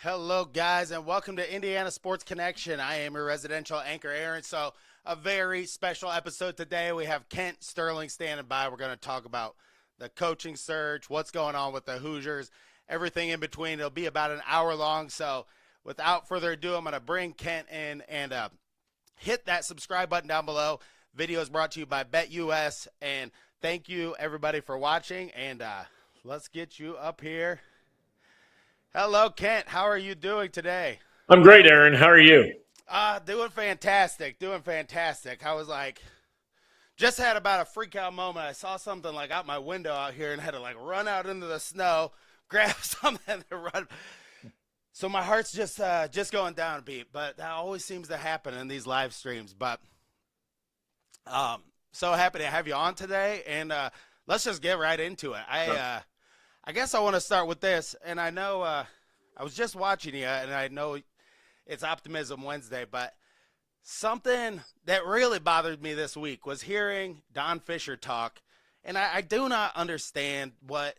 Hello, guys, and welcome to Indiana Sports Connection. I am your residential anchor, Aaron. So, a very special episode today. We have Kent Sterling standing by. We're going to talk about the coaching search, what's going on with the Hoosiers, everything in between. It'll be about an hour long. So, without further ado, I'm going to bring Kent in and hit that subscribe button down below. Video is brought to you by BetUS, and thank you, everybody, for watching. And let's get you up here. Hello, Kent. How are you doing today? I'm great, Aaron. How are you? Doing fantastic. I was like, just had about a freak out moment. I saw something like out my window out here and had to like run out into the snow, grab something to run. So my heart's just going down a beat, but that always seems to happen in these live streams. But so happy to have you on today, and let's just get right into it. I guess I want to start with this, and I know I was just watching you, and I know it's Optimism Wednesday, but something that really bothered me this week was hearing Don Fisher talk, and I do not understand what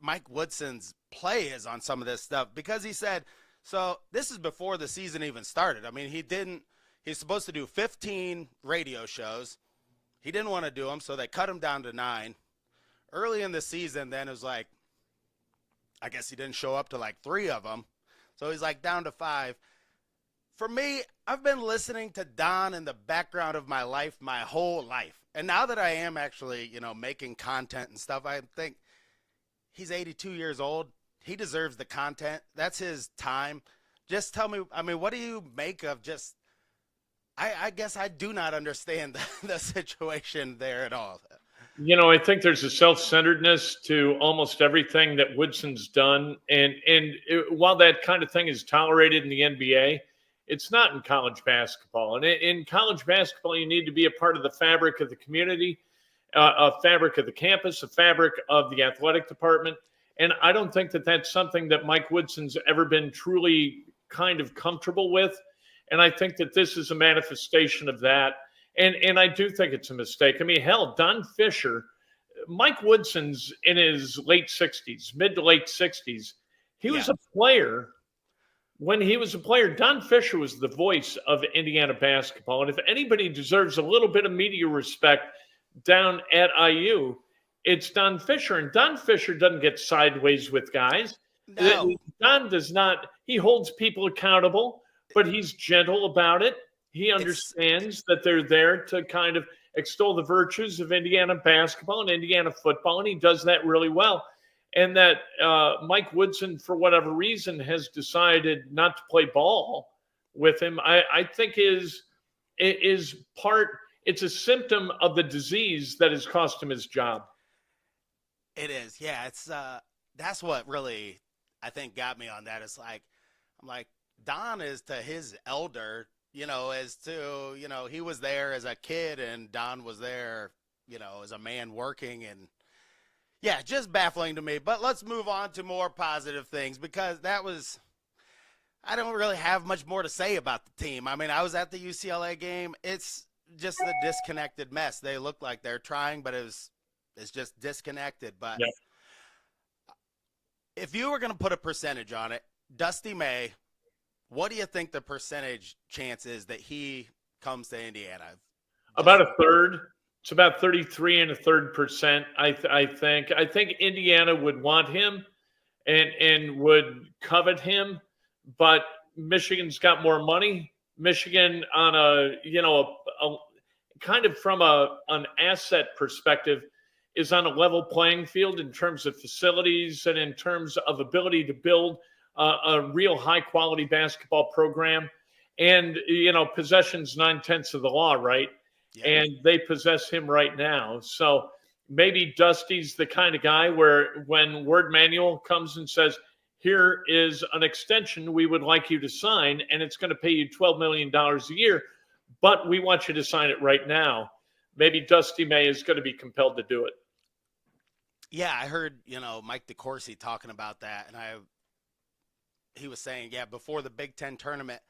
Mike Woodson's play is on some of this stuff, because he said, so this is before the season even started. I mean, he's supposed to do 15 radio shows. He didn't want to do them, so they cut him down to 9. Early in the season, then it was like, I guess he didn't show up to like 3 of them. So he's like down to 5. For me, I've been listening to Don in the background of my life my whole life. And now that I am actually, making content and stuff, I think he's 82 years old. He deserves the content. That's his time. Just tell me, what do you make of just, I guess I do not understand the situation there at all. I think there's a self-centeredness to almost everything that Woodson's done. While that kind of thing is tolerated in the NBA, it's not in college basketball. And in college basketball, you need to be a part of the fabric of the community, a fabric of the campus, a fabric of the athletic department. And I don't think that that's something that Mike Woodson's ever been truly kind of comfortable with. And I think that this is a manifestation of that. And I do think it's a mistake. I mean, hell, Don Fisher, Mike Woodson's in his late 60s, mid to late 60s. He was a player. When he was a player, Don Fisher was the voice of Indiana basketball. And if anybody deserves a little bit of media respect down at IU, it's Don Fisher. And Don Fisher doesn't get sideways with guys. No. Don does not. He holds people accountable, but he's gentle about it. He understands that they're there to kind of extol the virtues of Indiana basketball and Indiana football, and he does that really well. And that Mike Woodson, for whatever reason, has decided not to play ball with him, I think is part. It's a symptom of the disease that has cost him his job. It is, yeah. It's that's what really I think got me on that. It's like I'm like Don is to his elder. As to, he was there as a kid and Don was there, as a man working, and yeah, just baffling to me. But let's move on to more positive things, because I don't really have much more to say about the team. I mean, I was at the UCLA game. It's just a disconnected mess. They look like they're trying, but it's just disconnected. But Yeah. If you were going to put a percentage on it, Dusty May, what do you think the percentage chance is that he comes to Indiana? About a third. It's about 33 and a third percent. I think. I think Indiana would want him and would covet him, but Michigan's got more money. Michigan on a kind of from an asset perspective is on a level playing field in terms of facilities and in terms of ability to build a real high quality basketball program. And, possession's 9/10 of the law, right? Yeah. And they possess him right now. So maybe Dusty's the kind of guy where when Word Manual comes and says, here is an extension we would like you to sign, and it's going to pay you $12 million a year, but we want you to sign it right now. Maybe Dusty May is going to be compelled to do it. Yeah, I heard, Mike DeCourcy talking about that, and he was saying, before the Big Ten tournament.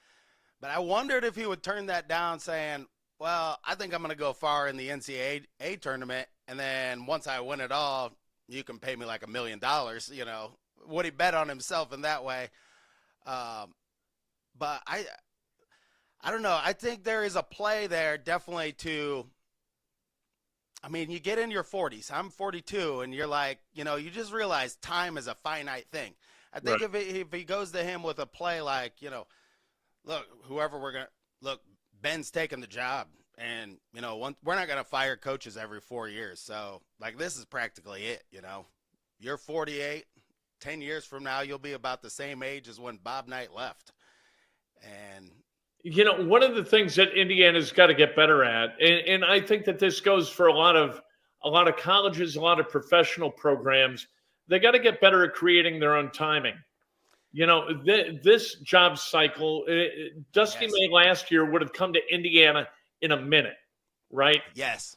But I wondered if he would turn that down, saying, well, I think I'm going to go far in the NCAA tournament, and then once I win it all, you can pay me like $1 million. Would he bet on himself in that way? But I don't know. I think there is a play there definitely to. I mean, you get in your 40s. I'm 42, and you're like, you just realize time is a finite thing. I think Right. if he goes to him with a play like, look, whoever we're gonna look, Ben's taking the job, and we're not gonna fire coaches every 4 years. So like, this is practically it. You're 48. 10 years from now, you'll be about the same age as when Bob Knight left, and One of the things that Indiana's got to get better at, and I think that this goes for a lot of colleges, a lot of professional programs, they got to get better at creating their own timing. This job cycle, Dusty yes, May last year would have come to Indiana in a minute, right? yes,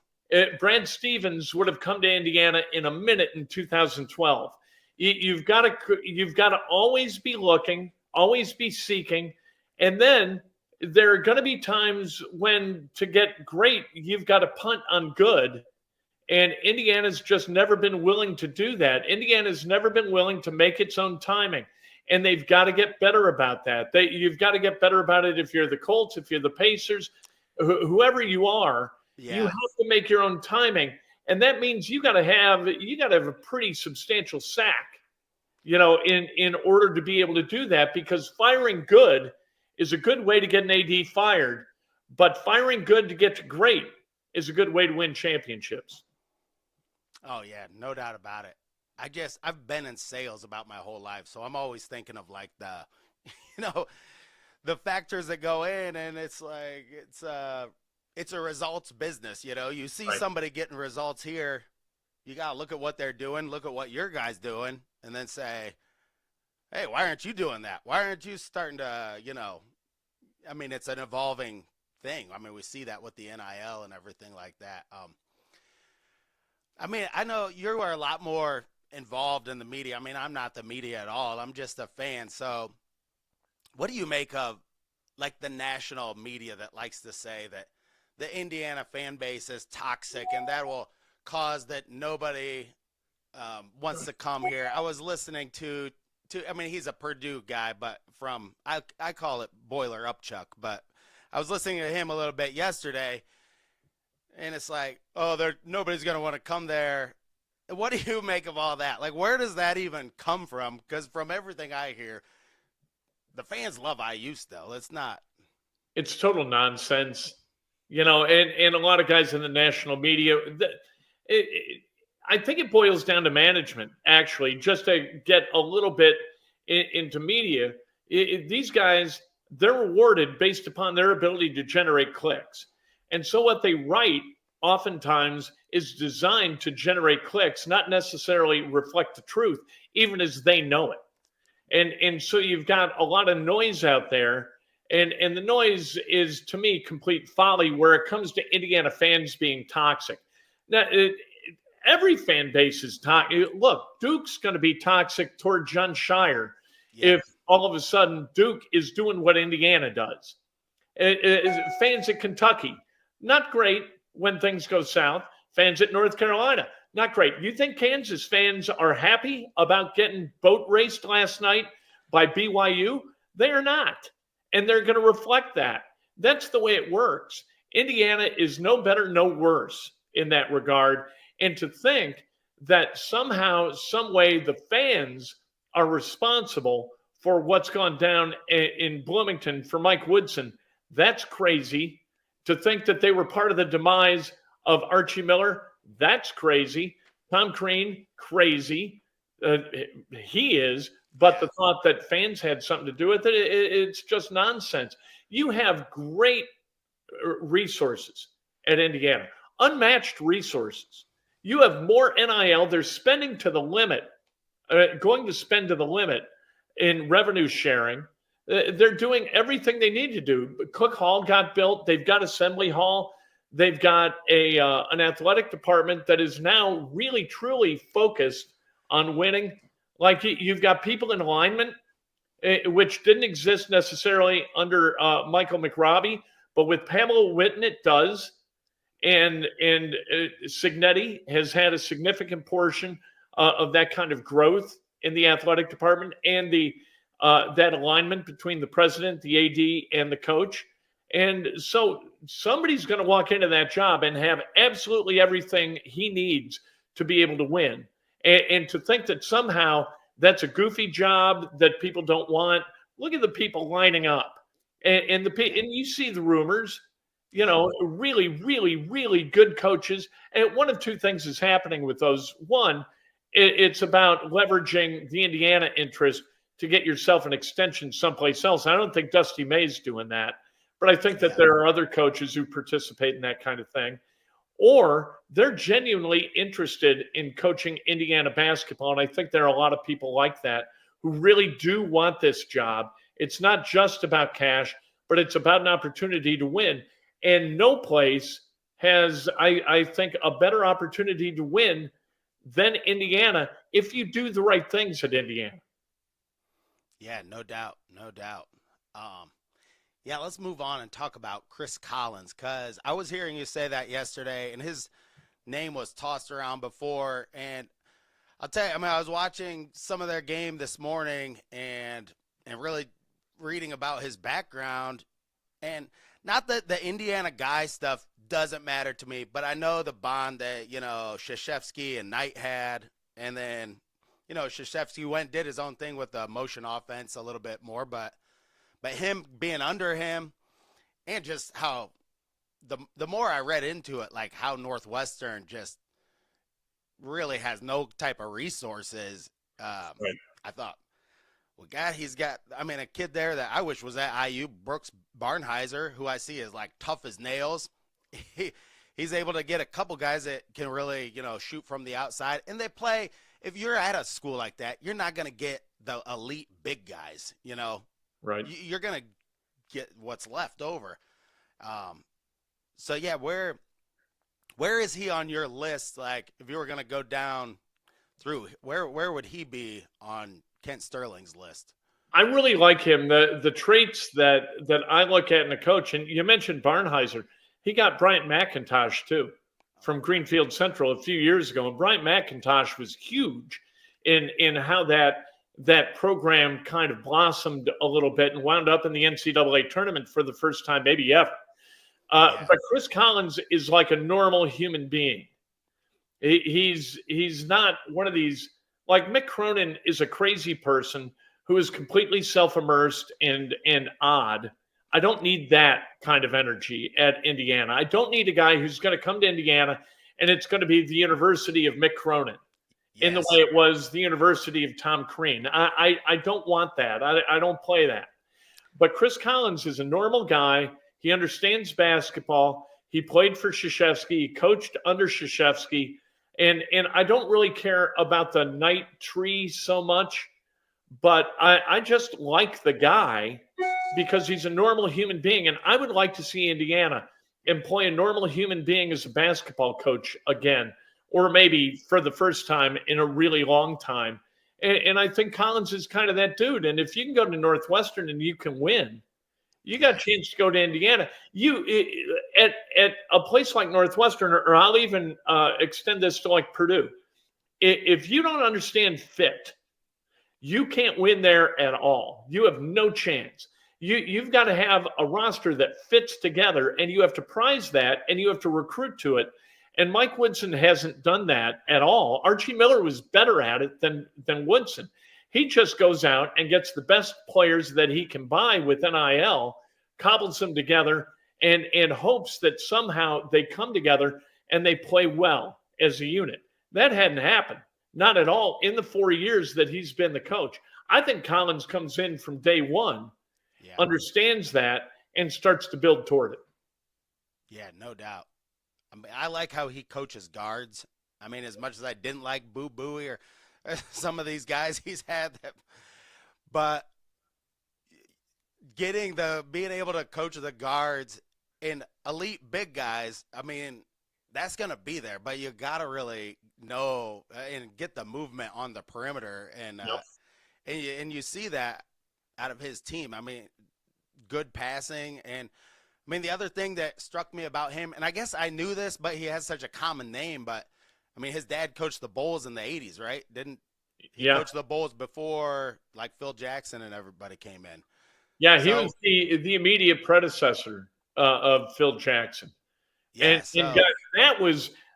Brad Stevens would have come to Indiana in a minute in 2012. You've got to always be looking, always be seeking, and then there are going to be times when to get great, you've got to punt on good. And Indiana's just never been willing to do that. Indiana's never been willing to make its own timing. And they've got to get better about that. You've got to get better about it if you're the Colts, if you're the Pacers, whoever you are, you yeah, have to make your own timing. And that means you got to have a pretty substantial sack, in order to be able to do that, because firing good is a good way to get an AD fired, but firing good to get to great is a good way to win championships. oh yeah, no doubt about it. I've been in sales about my whole life, so I'm always thinking of like you know, the factors that go in, and it's like it's a results business. You see Right. somebody getting results here, you gotta look at what they're doing, look at what your guy's doing, and then say, hey, why aren't you doing that? Why aren't you starting to, I mean, it's an evolving thing. I mean, we see that with the NIL and everything like that. I mean, I know you are a lot more involved in the media. I mean, I'm not the media at all. I'm just a fan. So, what do you make of like the national media that likes to say that the Indiana fan base is toxic and that will cause that nobody wants to come here? I was listening to I mean, he's a Purdue guy, but I call it Boiler Up Chuck, but I was listening to him a little bit yesterday, and it's like, oh, nobody's going to want to come there. What do you make of all that? Like, where does that even come from? Because from everything I hear, the fans love IU still. It's not. It's total nonsense, and a lot of guys in the national media. I think it boils down to management, actually, just to get a little bit into media. These guys, they're rewarded based upon their ability to generate clicks. And so what they write oftentimes is designed to generate clicks, not necessarily reflect the truth, even as they know it. And so you've got a lot of noise out there. And the noise is, to me, complete folly where it comes to Indiana fans being toxic. Now, every fan base is toxic. Look, Duke's going to be toxic toward John Shire Yeah. if all of a sudden Duke is doing what Indiana does. Fans at Kentucky, not great when things go south. Fans at North Carolina, not great. You think Kansas fans are happy about getting boat raced last night by BYU? They are not. And they're going to reflect that. That's the way it works. Indiana is no better, no worse in that regard. And to think that somehow, some way, the fans are responsible for what's gone down in Bloomington for Mike Woodson, that's crazy. To think that they were part of the demise of Archie Miller, that's crazy. Tom Crean, crazy. He is. But Yeah. the thought that fans had something to do with it, it's just nonsense. You have great resources at Indiana, unmatched resources. You have more NIL. They're spending to the limit, going to spend to the limit in revenue sharing. They're doing everything they need to do. Cook Hall got built. They've got Assembly Hall. They've got an athletic department that is now really, truly focused on winning. Like you've got people in alignment, which didn't exist necessarily under Michael McRobbie, but with Pamela Whitten it does. And Signetti has had a significant portion of that kind of growth in the athletic department, and the that alignment between the president, the AD, and the coach. And so somebody's going to walk into that job and have absolutely everything he needs to be able to win. And to think that somehow that's a goofy job that people don't want. Look at the people lining up, and you see the rumors. Really, really, really good coaches. And one of two things is happening with those. One, it's about leveraging the Indiana interest to get yourself an extension someplace else. I don't think Dusty May's doing that, but I think that there are other coaches who participate in that kind of thing. Or they're genuinely interested in coaching Indiana basketball. And I think there are a lot of people like that who really do want this job. It's not just about cash, but it's about an opportunity to win. And no place has, I think, a better opportunity to win than Indiana if you do the right things at Indiana. Yeah, no doubt. No doubt. Yeah, let's move on and talk about Chris Collins, because I was hearing you say that yesterday, and his name was tossed around before. And I'll tell you, I was watching some of their game this morning and really reading about his background. And not that the Indiana guy stuff doesn't matter to me, but I know the bond that, Krzyzewski and Knight had. And then, Krzyzewski did his own thing with the motion offense a little bit more, but him being under him, and just how the more I read into it, like how Northwestern just really has no type of resources. Right. I thought, well, God, he's got, a kid there that I wish was at IU, Brooks Barnheiser, who I see is like tough as nails. He's able to get a couple guys that can really, shoot from the outside. And they play, if you're at a school like that, you're not going to get the elite big guys, Right. You're going to get what's left over. So, yeah, where is he on your list? Like, if you were going to go down through, where would he be on Kent Sterling's list? I really like him. The traits that I look at in a coach, and you mentioned Barnheiser. He got Bryant McIntosh, too, from Greenfield Central a few years ago. And Bryant McIntosh was huge in how that program kind of blossomed a little bit and wound up in the NCAA tournament for the first time, maybe ever. But Chris Collins is like a normal human being. He's not one of these, like Mick Cronin is a crazy person who is completely self-immersed and odd. I don't need that kind of energy at Indiana. I don't need a guy who's going to come to Indiana and it's going to be the University of Mick Cronin. Yes. In the way it was the University of Tom Crean. I don't want that. I don't play that. But Chris Collins is a normal guy. He understands basketball. He played for Krzyzewski. He coached under Krzyzewski. And I don't really care about the Knight tree so much, but I just like the guy because he's a normal human being. And I would like to see Indiana employ a normal human being as a basketball coach again, or maybe for the first time in a really long time. And I think Collins is kind of that dude. And if you can go to Northwestern and you can win, you got a chance to go to Indiana. You at a place like Northwestern, or I'll even extend this to like Purdue. If you don't understand fit, you can't win there at all. You have no chance. You've got to have a roster that fits together, and you have to prize that, and you have to recruit to it. And Mike Woodson hasn't done that at all. Archie Miller was better at it than Woodson. He just goes out and gets the best players that he can buy with NIL, cobbles them together, and hopes that somehow they come together and they play well as a unit. That hadn't happened, not at all, in the 4 years that he's been the coach. I think Collins comes in from day one, understands that, and starts to build toward it. Yeah, no doubt. I like how he coaches guards. As much as I didn't like Boo Booey or some of these guys he's had, but being able to coach the guards and elite big guys, that's going to be there, but you got to really know and get the movement on the perimeter. And, and you see that out of his team. Good passing. And the other thing that struck me about him, and I guess I knew this, but he has such a common name, but his dad coached the Bulls in the 80s, right? Didn't He coached the Bulls before, like, Phil Jackson and everybody came in. Yeah, he was the immediate predecessor of Phil Jackson. Yeah, and guys,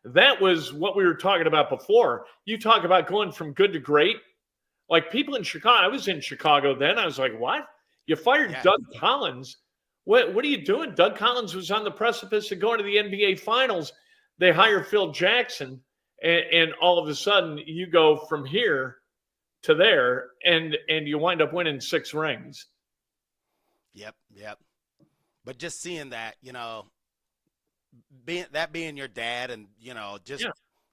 that was what we were talking about before. You talk about going from good to great. Like, people in Chicago, I was in Chicago then. I was like, what? You fired Doug Collins? What are you doing? Doug Collins was on the precipice of going to the NBA Finals. They hire Phil Jackson, and all of a sudden you go from here to there, and you wind up winning 6 rings. Yep. But just seeing that, being your dad, and just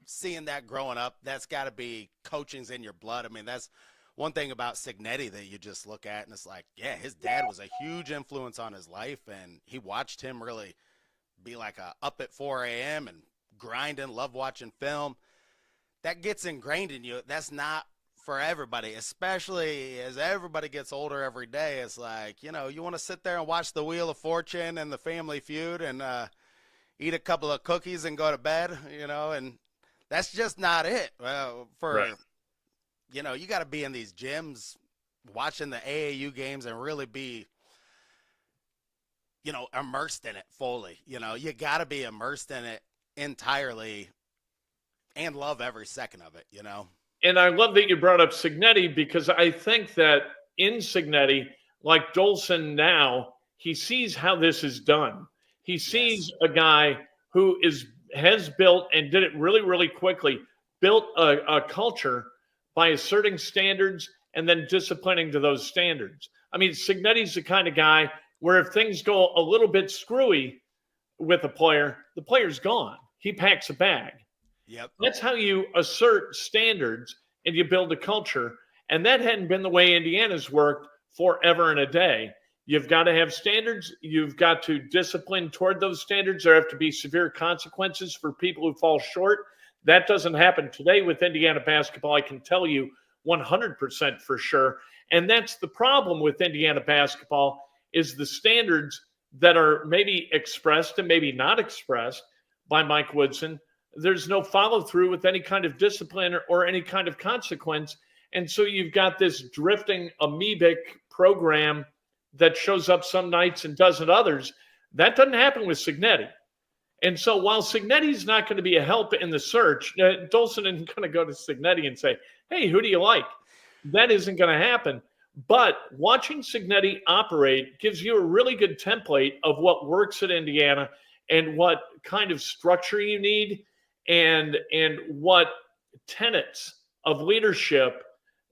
seeing that growing up, that's got to be coaching's in your blood. I mean, that's one thing about Cignetti that you just look at, and it's like, yeah, his dad was a huge influence on his life, and he watched him really be like up at 4 a.m. and grinding, love watching film. That gets ingrained in you. That's not for everybody, especially as everybody gets older every day. It's like, you want to sit there and watch the Wheel of Fortune and the Family Feud and eat a couple of cookies and go to bed, and that's just not it. You got to be in these gyms watching the AAU games and really be, immersed in it fully. You got to be immersed in it entirely and love every second of it, And I love that you brought up Cignetti, because I think that in Cignetti, like Dolson now, he sees how this is done. He sees a guy who has built, and did it really, really quickly, built a culture by asserting standards and then disciplining to those standards. I mean, Cignetti's the kind of guy where if things go a little bit screwy with a player, the player's gone. He packs a bag. Yep. That's how you assert standards and you build a culture. And that hadn't been the way Indiana's worked forever and a day. You've got to have standards. You've got to discipline toward those standards. There have to be severe consequences for people who fall short. That doesn't happen today with Indiana basketball, I can tell you 100% for sure. And that's the problem with Indiana basketball, is the standards that are maybe expressed and maybe not expressed by Mike Woodson. There's no follow through with any kind of discipline or any kind of consequence. And so you've got this drifting amoebic program that shows up some nights and doesn't others. That doesn't happen with Cignetti. And so while Cignetti's not going to be a help in the search, Dolson isn't going to go to Cignetti and say, hey, who do you like? That isn't going to happen. But watching Cignetti operate gives you a really good template of what works at Indiana and what kind of structure you need, and what tenets of leadership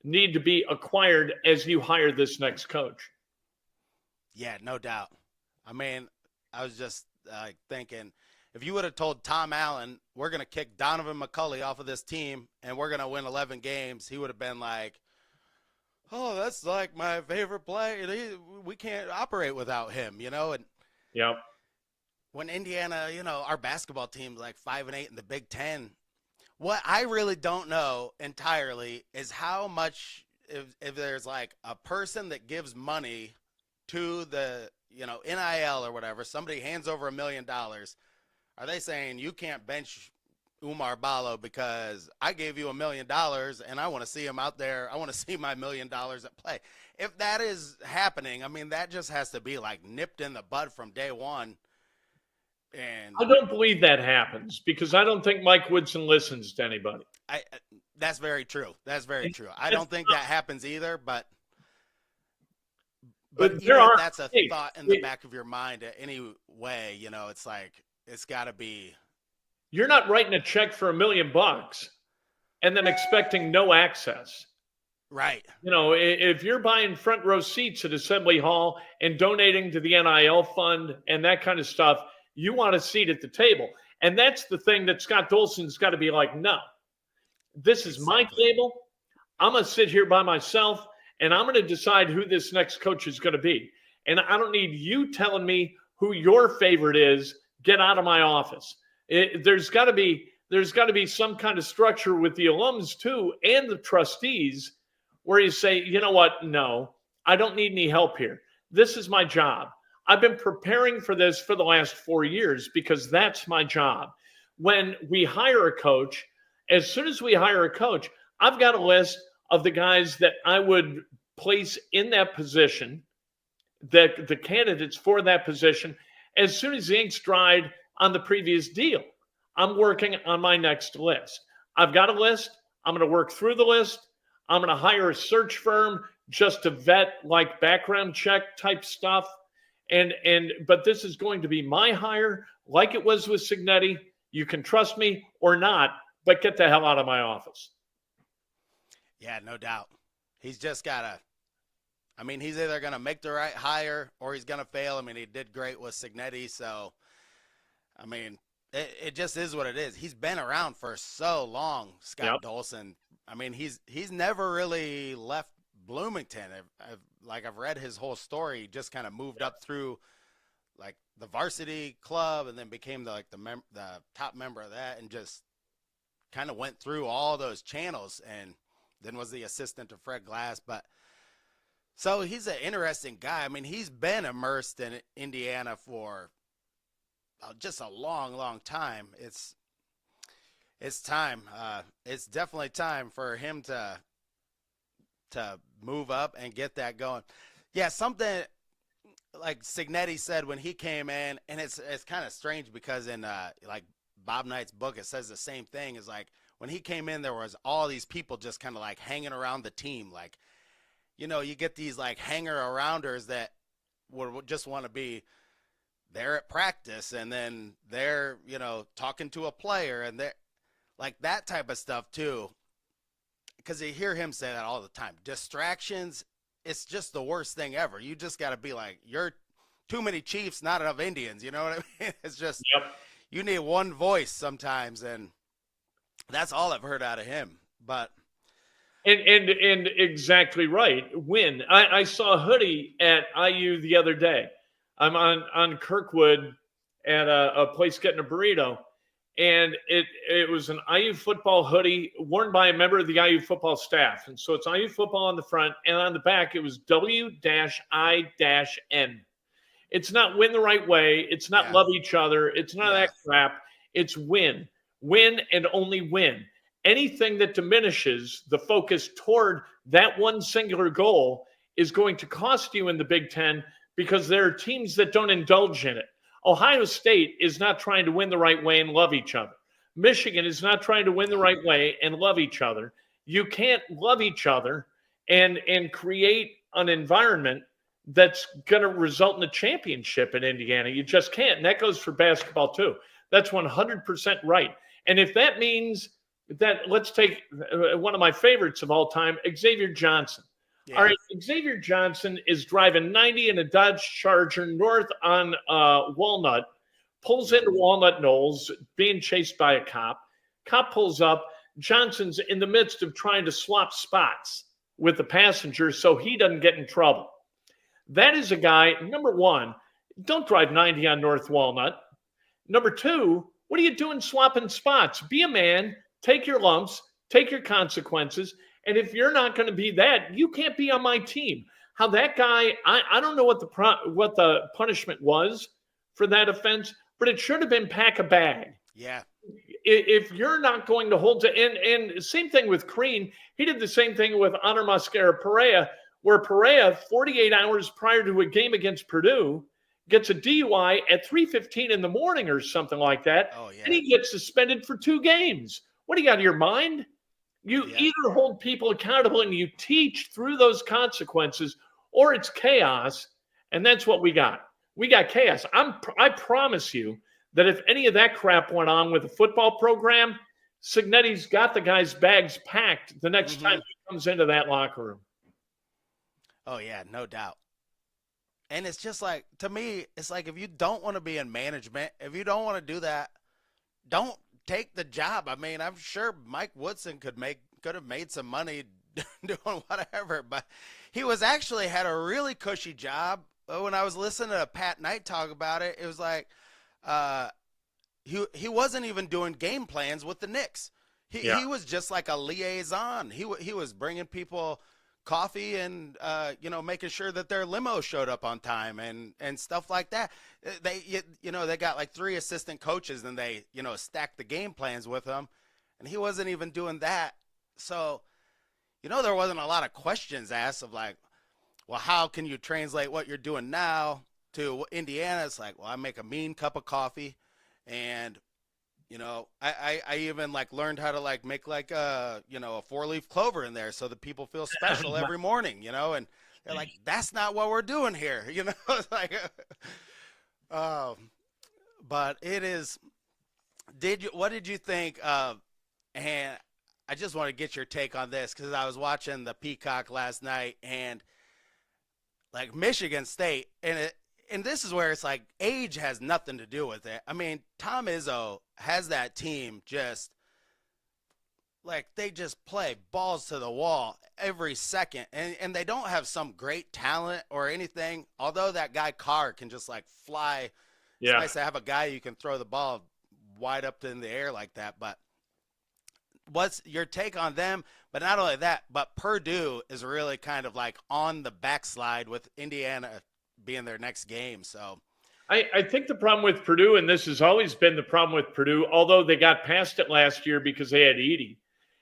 need to be acquired as you hire this next coach. Yeah, no doubt. I mean, I was just thinking, if you would have told Tom Allen, we're going to kick Donovan McCulley off of this team and we're going to win 11 games, he would have been like, oh, that's like my favorite player. We can't operate without him, And when Indiana, our basketball team's like 5-8 in the Big Ten, what I really don't know entirely is how much, if there's like a person that gives money to the, NIL or whatever, somebody hands over $1 million. Are they saying you can't bench Umar Ballo because I gave you $1 million and I want to see him out there. I want to see my $1 million at play. If that is happening, I mean, that just has to be like nipped in the bud from day one. And I don't believe that happens, because I don't think Mike Woodson listens to anybody. That's very true. That's very true. I don't think that happens either, but that's a thought in the back of your mind anyway, it's like, it's got to be. You're not writing a check for $1 million and then expecting no access. Right. If you're buying front row seats at Assembly Hall and donating to the NIL fund and that kind of stuff, you want a seat at the table. And that's the thing that Scott Dolson's got to be like, no, this is my table. I'm going to sit here by myself and I'm going to decide who this next coach is going to be. And I don't need you telling me who your favorite is. Get out of my office. There's got to be some kind of structure with the alums too and the trustees where you say, you know what? No, I don't need any help here. This is my job. I've been preparing for this for the last 4 years because that's my job. When we hire a coach, as soon as we hire a coach, I've got a list of the guys that I would place in that position, the candidates for that position, as soon as the ink's dried on the previous deal. I'm working on my next list. I've got a list. I'm going to work through the list. I'm going to hire a search firm just to vet like background check type stuff. But this is going to be my hire, like it was with Cignetti. You can trust me or not, but get the hell out of my office. Yeah, no doubt. He's just got to, I mean, he's either going to make the right hire or he's going to fail. I mean, he did great with Cignetti. So, I mean, it just is what it is. He's been around for so long, Scott Dolson. I mean, he's never really left Bloomington. I've read his whole story. He just kind of moved up through like the varsity club and then became the top member of that and just kind of went through all those channels and then was the assistant to Fred Glass. But so he's an interesting guy. I mean, he's been immersed in Indiana for just a long, long time. It's time. It's definitely time for him to move up and get that going. Yeah, something like Cignetti said when he came in, and it's kind of strange because in like Bob Knight's book, it says the same thing. Is like when he came in, there was all these people just kind of like hanging around the team. Like, you know, you get these like hanger-arounders that would just want to be there at practice, and then they're, you know, talking to a player, and they're like that type of stuff too. Because you hear him say that all the time. Distractions, it's just the worst thing ever. You just got to be like, you're too many Chiefs, not enough Indians. You know what I mean? It's just, you need one voice sometimes, and that's all I've heard out of him. But and exactly right. Win. I saw a hoodie at IU the other day. I'm on Kirkwood at a place getting a burrito, and it was an IU football hoodie worn by a member of the IU football staff. And so it's IU football on the front, and on the back it was W-I-N. It's not win the right way. It's not love each other. It's not that crap. It's win. Win and only win. Anything that diminishes the focus toward that one singular goal is going to cost you in the Big Ten because there are teams that don't indulge in it. Ohio State is not trying to win the right way and love each other. Michigan is not trying to win the right way and love each other. You can't love each other and create an environment that's going to result in a championship in Indiana. You just can't. And that goes for basketball too. That's 100% right. And if that means that, let's take one of my favorites of all time, Xavier Johnson. Yeah. All right, Xavier Johnson is driving 90 in a Dodge Charger north on Walnut, pulls into Walnut Knolls, being chased by a cop. Cop pulls up. Johnson's in the midst of trying to swap spots with the passenger so he doesn't get in trouble. That is a guy, number one, don't drive 90 on North Walnut. Number two, what are you doing swapping spots? Be a man, take your lumps, take your consequences. And if you're not going to be that, you can't be on my team. How that guy, I don't know what the punishment was for that offense, but it should have been pack a bag. Yeah. If you're not going to hold to, and same thing with Crean, he did the same thing with Honor Mascara-Perea, where Perea, 48 hours prior to a game against Purdue, gets a DUI at 3:15 in the morning or something like that, and he gets suspended for 2 games. What do you got in your mind? You either hold people accountable and you teach through those consequences, or it's chaos, and that's what we got. We got chaos. I promise you that if any of that crap went on with the football program, Cignetti's got the guy's bags packed the next time he comes into that locker room. Oh, yeah, no doubt. And it's just like, to me, it's like if you don't want to be in management, if you don't want to do that, don't take the job. I mean, I'm sure Mike Woodson could have made some money doing whatever, but he was actually had a really cushy job. When I was listening to Pat Knight talk about it, it was like he wasn't even doing game plans with the Knicks. He was just like a liaison. He was bringing people coffee and making sure that their limo showed up on time and stuff like that. They got like 3 assistant coaches and they stacked the game plans with them, and he wasn't even doing that. So there wasn't a lot of questions asked of like, well, how can you translate what you're doing now to Indiana? It's like, well, I make a mean cup of coffee, and I even like learned how to like make like a 4-leaf clover in there so that people feel special every morning, and they're like, that's not what we're doing here, It's like, um, but it is. What did you think of? And I just want to get your take on this because I was watching the Peacock last night and like Michigan State, and this is where it's like age has nothing to do with it. I mean, Tom Izzo has that team just like they just play balls to the wall every second, and they don't have some great talent or anything. Although that guy Carr can just like fly. It's nice to have a guy you can throw the ball wide up in the air like that. But what's your take on them? But not only that, but Purdue is really kind of like on the backslide with Indiana being their next game. So I think the problem with Purdue, and this has always been the problem with Purdue, although they got past it last year because they had Edey,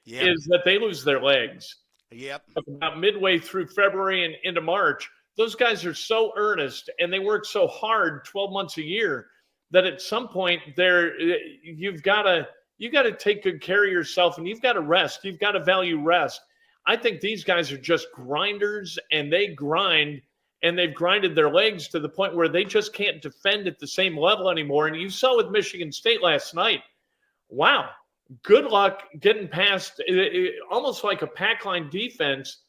is that they lose their legs. Yep. About midway through February and into March, those guys are so earnest and they work so hard 12 months a year that at some point you've got to take good care of yourself and you've got to rest. You've got to value rest. I think these guys are just grinders and they grind and they've grinded their legs to the point where they just can't defend at the same level anymore. And you saw with Michigan State last night, wow, good luck getting past almost like a pack line defense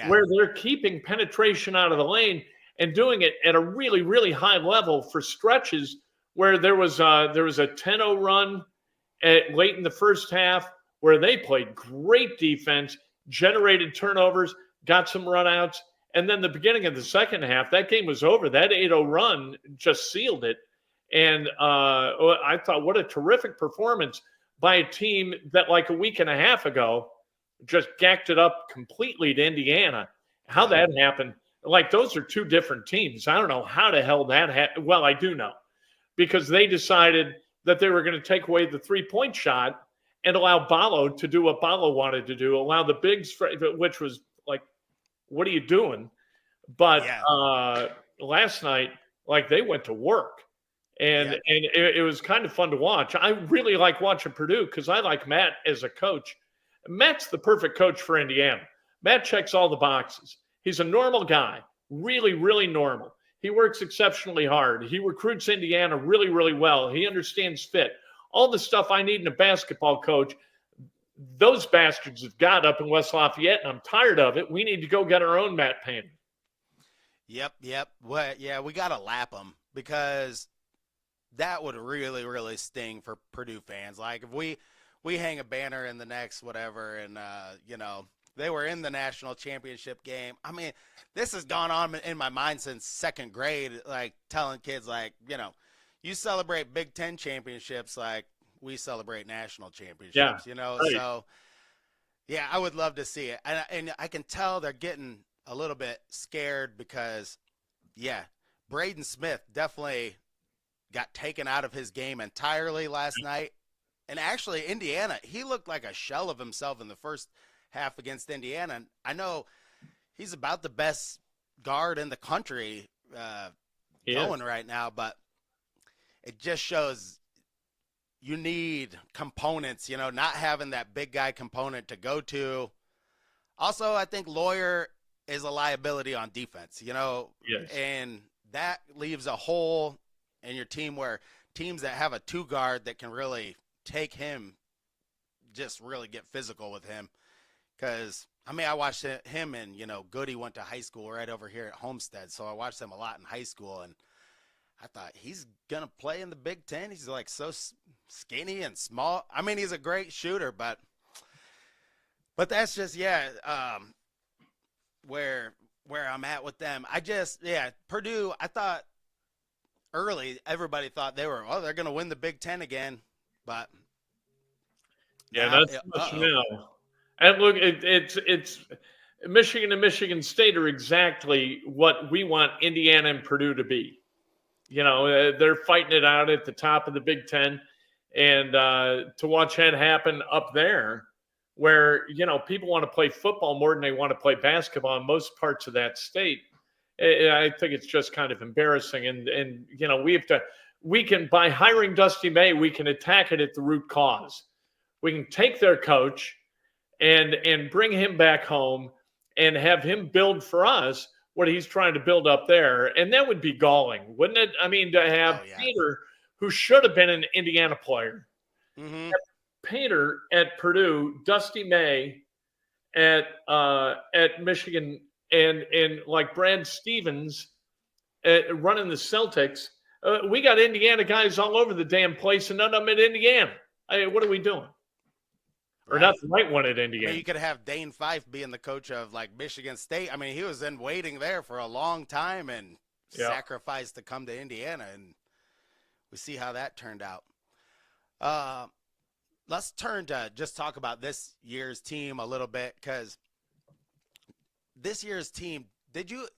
where they're keeping penetration out of the lane and doing it at a really, really high level for stretches where there was a 10-0 run late in the first half where they played great defense, generated turnovers, got some runouts, and then the beginning of the second half, that game was over. That 8-0 run just sealed it. And I thought, what a terrific performance by a team that like a week and a half ago just gacked it up completely to Indiana. How that happened, like those are two different teams. I don't know how the hell that happened. Well, I do know because they decided that they were going to take away the three-point shot and allow Ballo to do what Ballo wanted to do, allow the bigs, which was like, what are you doing? But last night, like they went to work. And it was kind of fun to watch. I really like watching Purdue because I like Matt as a coach. Matt's the perfect coach for Indiana. Matt checks all the boxes. He's a normal guy, really, really normal. He works exceptionally hard. He recruits Indiana really, really well. He understands fit. All the stuff I need in a basketball coach, those bastards have got up in West Lafayette, and I'm tired of it. We need to go get our own Matt Painter. Yep. Well, yeah, we got to lap them because that would really, really sting for Purdue fans. Like if we hang a banner in the next whatever and, they were in the national championship game. I mean, this has gone on in my mind since second grade, like telling kids like, you celebrate Big Ten championships like we celebrate national championships, right. So, yeah, I would love to see it. And I can tell they're getting a little bit scared because, Braden Smith definitely got taken out of his game entirely last night. And actually, Indiana, he looked like a shell of himself in the first half against Indiana. And I know he's about the best guard in the country going right now, but it just shows you need components, not having that big guy component to go to. Also, I think Lawyer is a liability on defense, and that leaves a hole in your team where teams that have a two guard that can really take him, just really get physical with him. Because, I watched him and, Goody went to high school right over here at Homestead. So I watched him a lot in high school. And I thought he's going to play in the Big Ten. He's like so skinny and small. He's a great shooter, but that's just, where I'm at with them. Purdue, I thought early, everybody thought they're going to win the Big Ten again. But that's much now. And look, it's Michigan and Michigan State are exactly what we want Indiana and Purdue to be. They're fighting it out at the top of the Big Ten. And to watch that happen up there where, people want to play football more than they want to play basketball in most parts of that state. I think it's just kind of embarrassing. And we can, by hiring Dusty May, we can attack it at the root cause. We can take their coach and bring him back home and have him build for us what he's trying to build up there. And that would be galling, wouldn't it? I mean, to have Painter, who should have been an Indiana player, Painter at Purdue, Dusty May at Michigan, and like Brad Stevens running the Celtics. We got Indiana guys all over the damn place, and none of them at Indiana. What are we doing? Or not the right one at Indiana. I mean, you could have Dane Fife being the coach of like Michigan State. I mean, he was in waiting there for a long time and sacrificed to come to Indiana, and we see how that turned out. Let's turn to just talk about this year's team a little bit, because this year's team, did you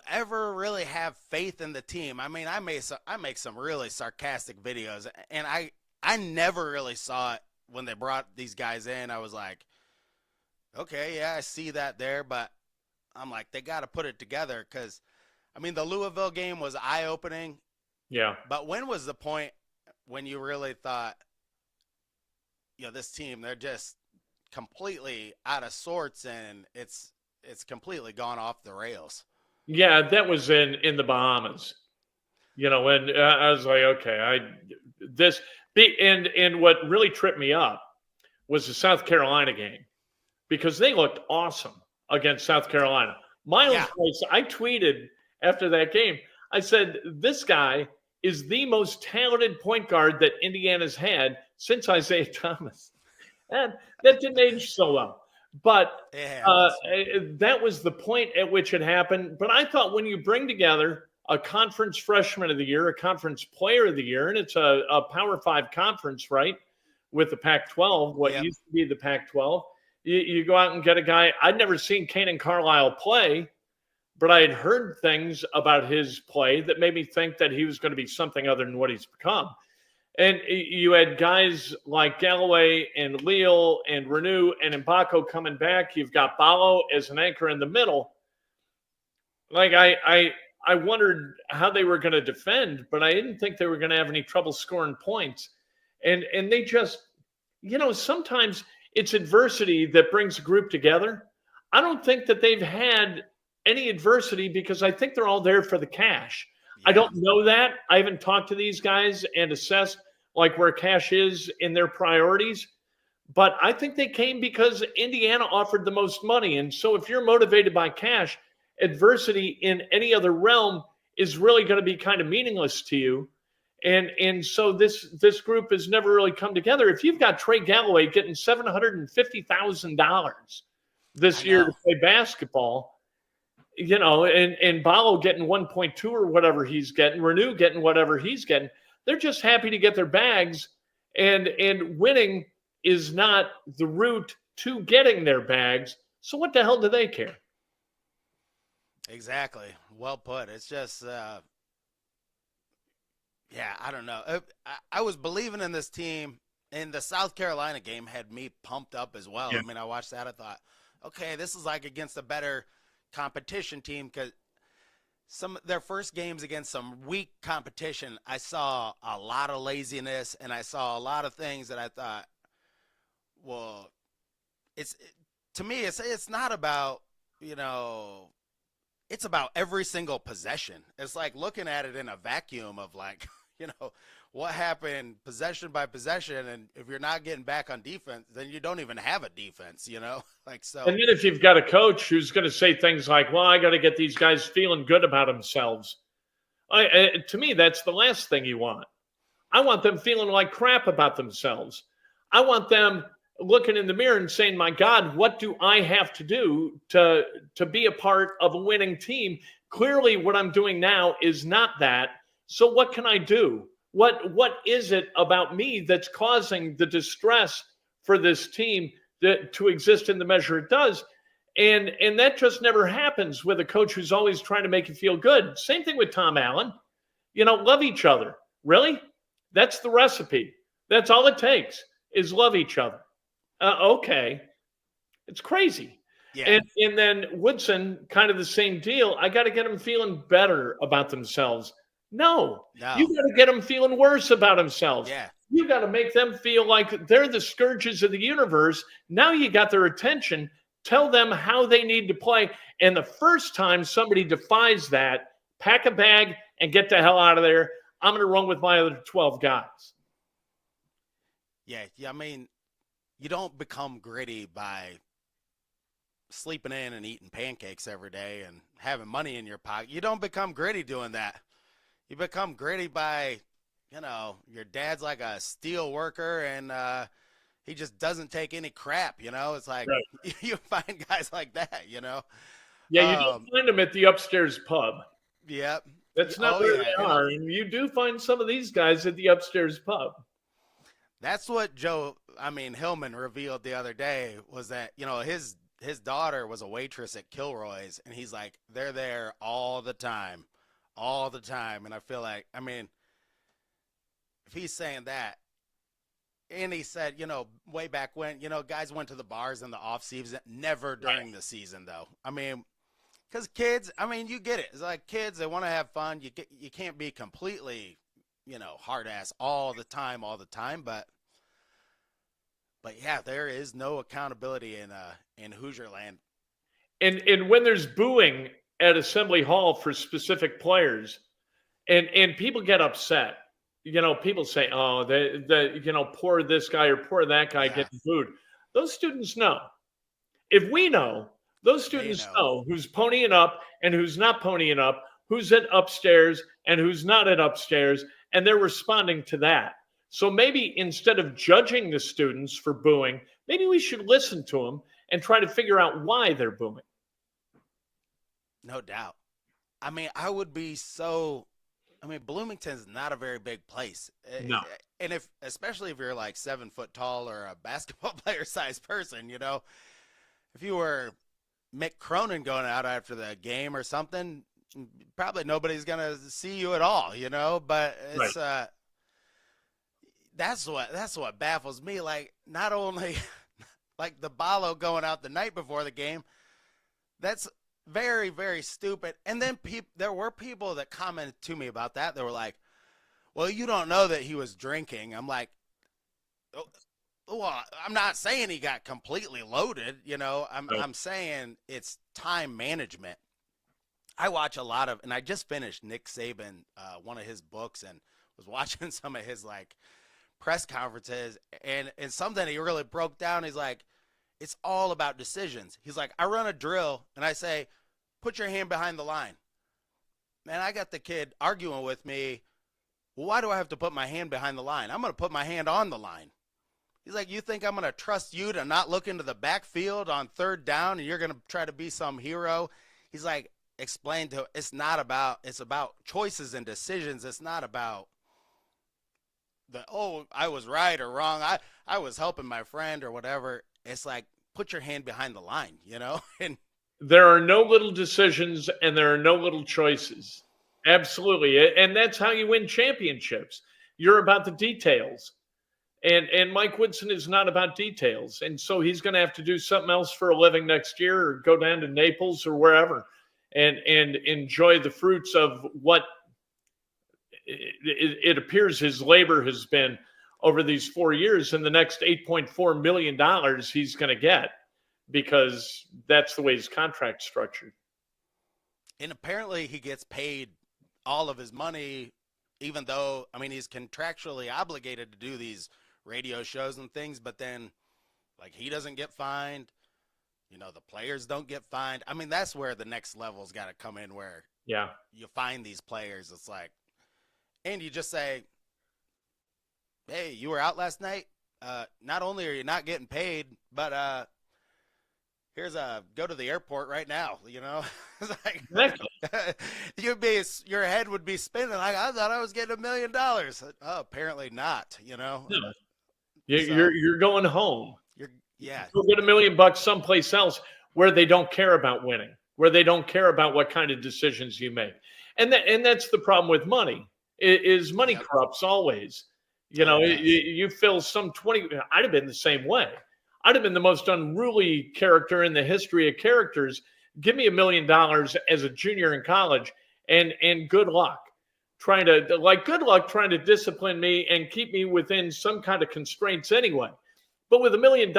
ever really have faith in the team? I mean, I make some really sarcastic videos, and I never really saw it when they brought these guys in. I was like, okay, yeah, I see that there, but I'm like, they got to put it together, because, I mean, the Louisville game was eye-opening. Yeah. But when was the point when you really thought, this team, they're just completely out of sorts, and it's completely gone off the rails? Yeah, that was in the Bahamas. And I was like, okay, and what really tripped me up was the South Carolina game, because they looked awesome against South Carolina. Miles Price, I tweeted after that game, I said, this guy is the most talented point guard that Indiana's had since Isaiah Thomas. And that didn't age so well. But that was the point at which it happened. But I thought, when you bring together a conference freshman of the year, a conference player of the year, and it's a Power 5 conference, right, with the Pac-12, what used to be the Pac-12, you go out and get a guy. I'd never seen Kanan Carlisle play, but I had heard things about his play that made me think that he was going to be something other than what he's become. And you had guys like Galloway and Leal and Renew and Mbako coming back. You've got Ballo as an anchor in the middle. Like, I wondered how they were going to defend, but I didn't think they were going to have any trouble scoring points. And they just, sometimes it's adversity that brings a group together. I don't think that they've had any adversity, because I think they're all there for the cash. I don't know that. I haven't talked to these guys and assessed like where cash is in their priorities. But I think they came because Indiana offered the most money. And so if you're motivated by cash, adversity in any other realm is really going to be kind of meaningless to you. And so this group has never really come together. If you've got Trey Galloway getting $750,000 this year to play basketball, and Ballo getting 1.2 or whatever he's getting, Renew getting whatever he's getting, they're just happy to get their bags, and winning is not the route to getting their bags. So what the hell do they care? Exactly. Well put. It's just, I don't know. I was believing in this team, and the South Carolina game had me pumped up as well. Yeah. I mean, I watched that. I thought, okay, this is like against a better competition team, because their first games against some weak competition, I saw a lot of laziness, and I saw a lot of things that I thought, well, to me, it's not about, it's about every single possession. It's like looking at it in a vacuum of like, what happened possession by possession, and if you're not getting back on defense, then you don't even have a defense, like so. And then if you've got a coach who's going to say things like, well, I got to get these guys feeling good about themselves. To me, that's the last thing you want. I want them feeling like crap about themselves. I want them looking in the mirror and saying, my God, what do I have to do to be a part of a winning team? Clearly what I'm doing now is not that. So what can I do? What is it about me that's causing the distress for this team to exist in the measure it does? And that just never happens with a coach who's always trying to make you feel good. Same thing with Tom Allen. Love each other. Really? That's the recipe. That's all it takes. is love each other. Okay. It's crazy. Yeah. And then Woodson, kind of the same deal. I got to get them feeling better about themselves. No, you got to get them feeling worse about themselves. Yeah. You got to make them feel like they're the scourges of the universe. Now you got their attention. Tell them how they need to play. And the first time somebody defies that, pack a bag and get the hell out of there. I'm going to run with my other 12 guys. Yeah. I mean, you don't become gritty by sleeping in and eating pancakes every day and having money in your pocket. You don't become gritty doing that. You become gritty by, your dad's like a steel worker and he just doesn't take any crap, It's like right. You find guys like that, Yeah, you don't find them at the upstairs pub. Yep. That's not where they are. And you do find some of these guys at the upstairs pub. That's what Hillman revealed the other day was that, his daughter was a waitress at Kilroy's, and he's like, they're there all the time. And I feel like, if he's saying that, and he said, way back when, guys went to the bars in the off season, never during the season though. Because kids, you get it. It's like kids, they want to have fun. You can't be completely, hard ass all the time, but yeah, there is no accountability in Hoosier land. And when there's booing at Assembly Hall for specific players, and people get upset, people say, "Oh, poor this guy or poor that guy getting booed." Those students know. If we know, those students know who's ponying up and who's not ponying up, who's at upstairs and who's not at upstairs, and they're responding to that. So maybe instead of judging the students for booing, maybe we should listen to them and try to figure out why they're booing. No doubt. I would be so Bloomington's not a very big place. No. And especially if you're like 7 foot tall or a basketball player sized person, if you were Mick Cronin going out after the game or something, probably nobody's going to see you at all, but it's, right. That's what baffles me. Like, not only like the Ballo going out the night before the game, that's very, very stupid. And then there were people that commented to me about that. They were like, well, you don't know that he was drinking. I'm like, well, I'm not saying he got completely loaded. I'm saying it's time management. I watch a lot of, and I just finished Nick Saban, one of his books, and was watching some of his like press conferences, and something he really broke down. He's like, it's all about decisions. He's like, I run a drill and I say, put your hand behind the line. Man, I got the kid arguing with me. Well, why do I have to put my hand behind the line? I'm going to put my hand on the line. He's like, you think I'm going to trust you to not look into the backfield on third down and you're going to try to be some hero? He's like, explain to him, it's about choices and decisions. It's not about I was right or wrong. I was helping my friend or whatever. It's like, put your hand behind the line, and there are no little decisions and there are no little choices. Absolutely. And that's how you win championships. You're about the details. And Mike Woodson is not about details. And so he's going to have to do something else for a living next year, or go down to Naples or wherever and enjoy the fruits of what it appears his labor has been over these 4 years, and the next $8.4 million he's going to get, because that's the way his contract's structured. And apparently he gets paid all of his money, even though, he's contractually obligated to do these radio shows and things, but then, like, he doesn't get fined. The players don't get fined. That's where the next level's got to come in, where you find these players. It's like, and you just say, hey, you were out last night. Not only are you not getting paid, but here's go to the airport right now. It's like, exactly. Your head would be spinning like, I thought I was getting $1 million. Oh, apparently not. No. You're going home. Go get $1 million someplace else where they don't care about winning, where they don't care about what kind of decisions you make, and that's the problem with money. Is money corrupts always. You fill some 20. I'd have been the same way. I'd have been the most unruly character in the history of characters. Give me $1 million as a junior in college, and good luck trying to discipline me and keep me within some kind of constraints anyway. But with $1 million,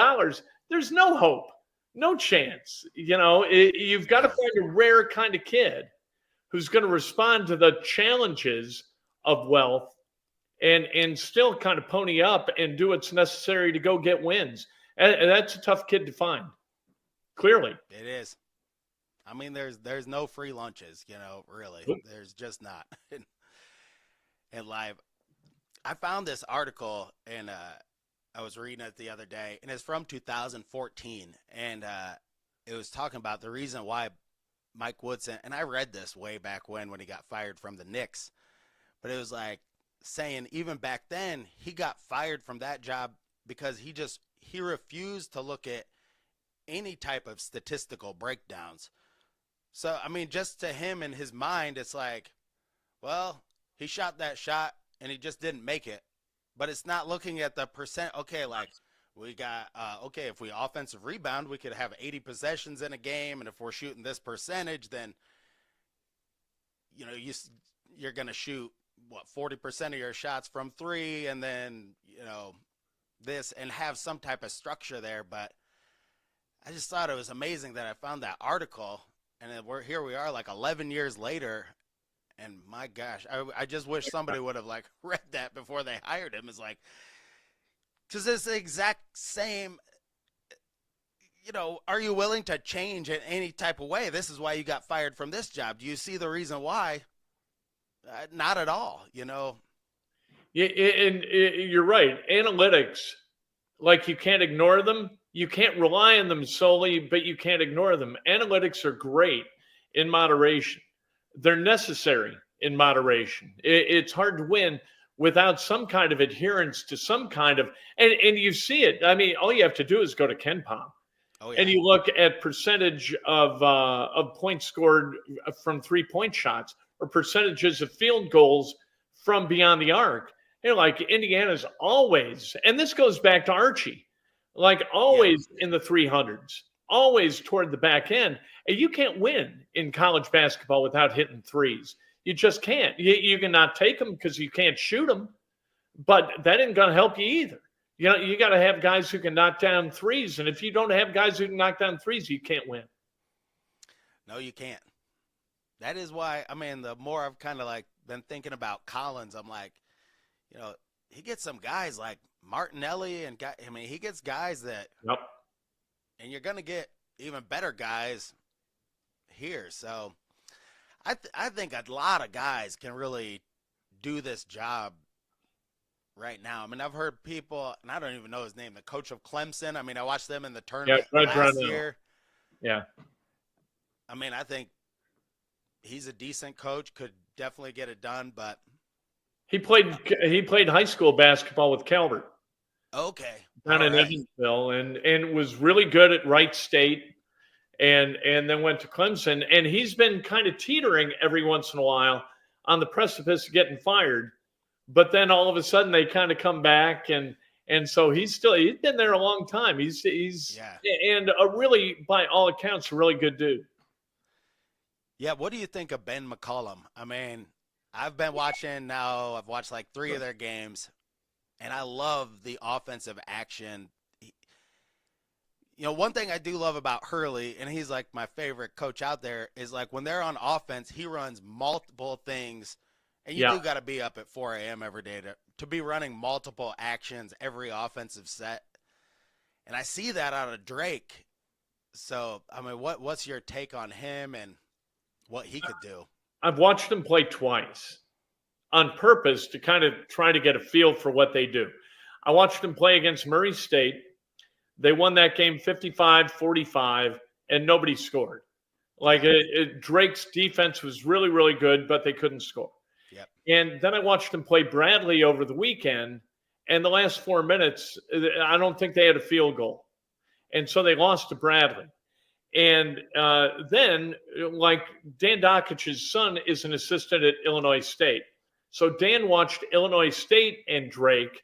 there's no hope, no chance. You've got to find a rare kind of kid who's going to respond to the challenges of wealth and still kind of pony up and do what's necessary to go get wins. And that's a tough kid to find. Clearly. It is. I mean, there's no free lunches, really. There's just not. In life. I found this article, and I was reading it the other day, and it's from 2014, and it was talking about the reason why Mike Woodson, and I read this way back when he got fired from the Knicks, but it was like saying even back then he got fired from that job because he refused to look at any type of statistical breakdowns. So, I mean, just to him in his mind, it's like, well, he shot that shot and he just didn't make it. But it's not looking at the percent. Okay, like we got, if we offensive rebound, we could have 80 possessions in a game. And if we're shooting this percentage, then, you're going to shoot, 40% of your shots from three. And then, this and have some type of structure there. But I just thought it was amazing that I found that article. And then here we are like 11 years later. And my gosh, I just wish somebody would have read that before they hired him. It's like, because it's the exact same, are you willing to change in any type of way? This is why you got fired from this job. Do you see the reason why? Not at all, Yeah, and you're right. Analytics, you can't ignore them. You can't rely on them solely, but you can't ignore them. Analytics are great in moderation. They're necessary in moderation. It's hard to win without some kind of adherence to some kind of, and you see it. I mean, all you have to do is go to KenPom. Oh, yeah. And you look at percentage of points scored from 3-point shots or percentages of field goals from beyond the arc. Indiana's always, and this goes back to Archie, always in the 300s, always toward the back end. And you can't win in college basketball without hitting threes. You just can't. You cannot take them because you can't shoot them, but that ain't going to help you either. You got to have guys who can knock down threes. And if you don't have guys who can knock down threes, you can't win. No, you can't. That is why, I mean, the more I've kind of been thinking about Collins, I'm like, he gets some guys like Martinelli and he gets guys that, yep. And you're going to get even better guys here. So I think a lot of guys can really do this job right now. I mean, I've heard people, and I don't even know his name, the coach of Clemson. I mean, I watched them in the tournament last year. Yeah. I mean, I think he's a decent coach, could definitely get it done, but he played high school basketball with Calvert. Okay. Down in Evansville, and was really good at Wright State, and then went to Clemson. And he's been kind of teetering every once in a while on the precipice of getting fired. But then all of a sudden they kind of come back, and so he's been there a long time. He's and a really, by all accounts, a really good dude. Yeah, what do you think of Ben McCollum? I mean, I've been watching now. I've watched 3 of their games. And I love the offensive action. One thing I do love about Hurley, and he's my favorite coach out there, is when they're on offense, he runs multiple things. And you do got to be up at 4 a.m. every day to be running multiple actions every offensive set. And I see that out of Drake. So, I mean, what's your take on him and what he could do? I've watched him play twice. On purpose to kind of try to get a feel for what they do. I watched them play against Murray State. They won that game 55-45, and nobody scored. Drake's defense was really, really good, but they couldn't score. Yep. And then I watched them play Bradley over the weekend, and the last 4 minutes, I don't think they had a field goal. And so they lost to Bradley. And then, Dan Dokic's son is an assistant at Illinois State. So Dan watched Illinois State and Drake.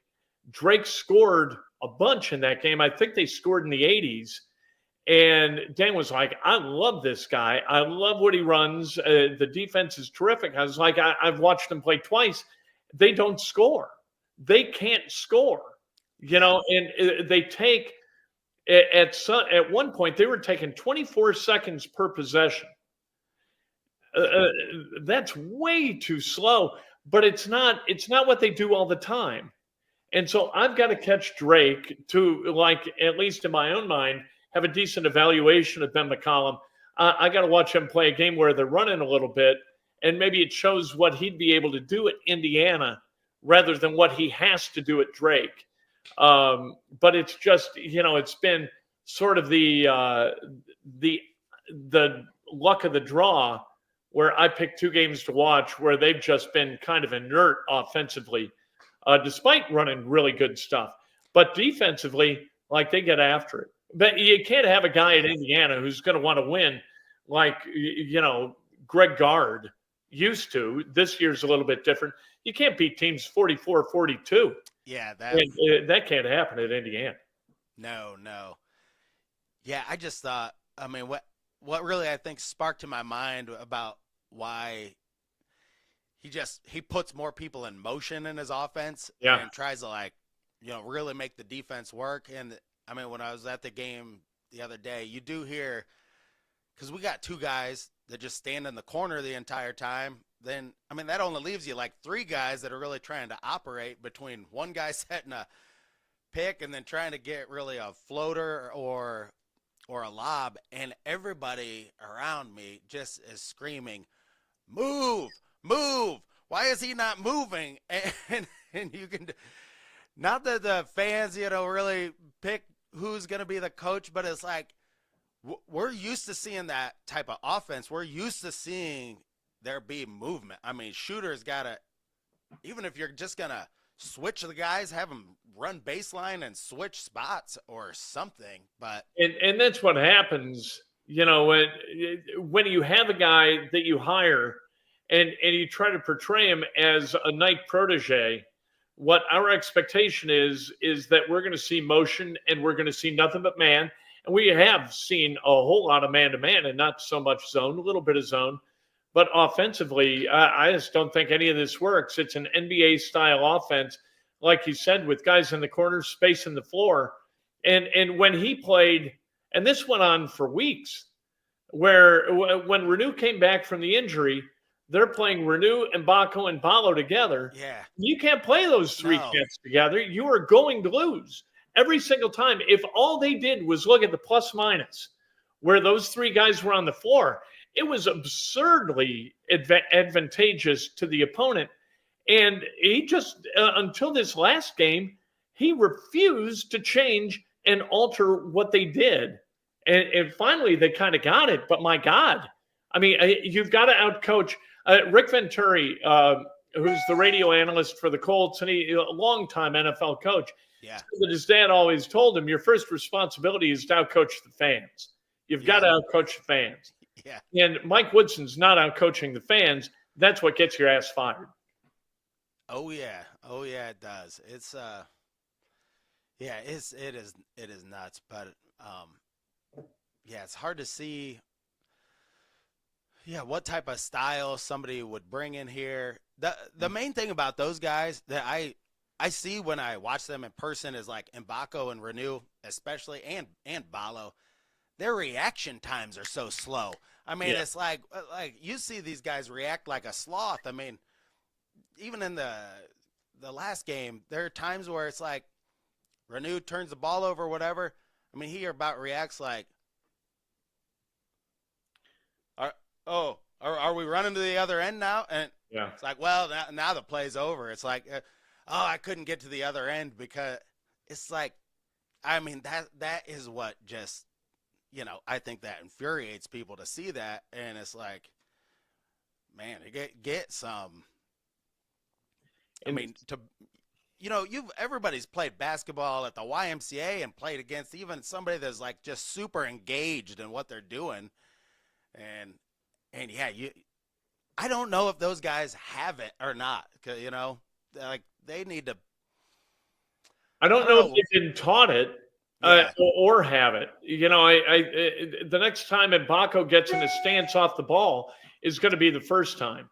Drake scored a bunch in that game. I think they scored in the 80s. And Dan was like, I love this guy. I love what he runs. The defense is terrific. I was like, I've watched him play twice. They don't score. They can't score, and they take at one point, they were taking 24 seconds per possession. That's way too slow, but it's not what they do all the time. And so I've got to catch Drake to, like, at least in my own mind, have a decent evaluation of Ben McCollum. I got to watch him play a game where they're running a little bit, and maybe it shows what he'd be able to do at Indiana rather than what he has to do at Drake. But it's just, it's been sort of the luck of the draw where I picked two games to watch where they've just been kind of inert offensively, despite running really good stuff. But defensively, like, they get after it. But you can't have a guy at Indiana who's going to want to win like, Greg Gard used to. This year's a little bit different. You can't beat teams 44-42. Yeah, that can't happen at Indiana. No. Yeah, I just thought, I mean, what really I think sparked in my mind about why he puts more people in motion in his offense and tries to, really make the defense work. And I mean, when I was at the game the other day, you do hear, because we got two guys that just stand in the corner the entire time. Then, I mean, that only leaves you like three guys that are really trying to operate between one guy setting a pick and then trying to get really a floater or a lob. And everybody around me just is screaming, move. Why is he not moving? And you can, not that the fans, really pick who's going to be the coach, but it's like, we're used to seeing that type of offense. We're used to seeing there be movement. I mean, shooters got to, even if you're just going to switch the guys, have them run baseline and switch spots or something. But and that's what happens, when you have a guy that you hire and you try to portray him as a Knight protege. What our expectation is that we're going to see motion and we're going to see nothing but man. And we have seen a whole lot of man-to-man and not so much zone, a little bit of zone. But offensively, I just don't think any of this works. It's an NBA-style offense, like you said, with guys in the corners, spacing the floor. And when he played, and this went on for weeks, where when Renew came back from the injury, they're playing Renew, Mbako, and Ballo together. Yeah. You can't play those three cats together. You are going to lose every single time. If all they did was look at the plus-minus, where those three guys were on the floor, it was absurdly advantageous to the opponent. And he just, until this last game, he refused to change and alter what they did. And finally, they kind of got it. But my God, I mean, you've got to outcoach Rick Venturi, who's the radio analyst for the Colts, and a longtime NFL coach. Yeah. That his dad always told him, your first responsibility is to outcoach the fans. You've got to outcoach the fans. Yeah. And Mike Woodson's not outcoaching the fans. That's what gets your ass fired. Oh yeah, it does. It's it is nuts. But it's hard to see. Yeah, what type of style somebody would bring in here. The main thing about those guys that I see when I watch them in person is like Mbako and Renew, especially, and Ballo. Their reaction times are so slow. I mean, It's like you see these guys react like a sloth. I mean, even in the last game, there are times where it's like Renew turns the ball over or whatever. I mean, he about reacts like, are we running to the other end now? And it's like, well, now the play's over. It's like, I couldn't get to the other end because it's like, I mean, that is what just, I think that infuriates people to see that. And it's like, man, get some. I mean, everybody's played basketball at the YMCA and played against even somebody that's like just super engaged in what they're doing. And yeah, I don't know if those guys have it or not. 'Cause, like they need to. I I don't don't know if know. they've been taught it Yeah. or have it. The next time Mbako gets in a stance off the ball is going to be the first time.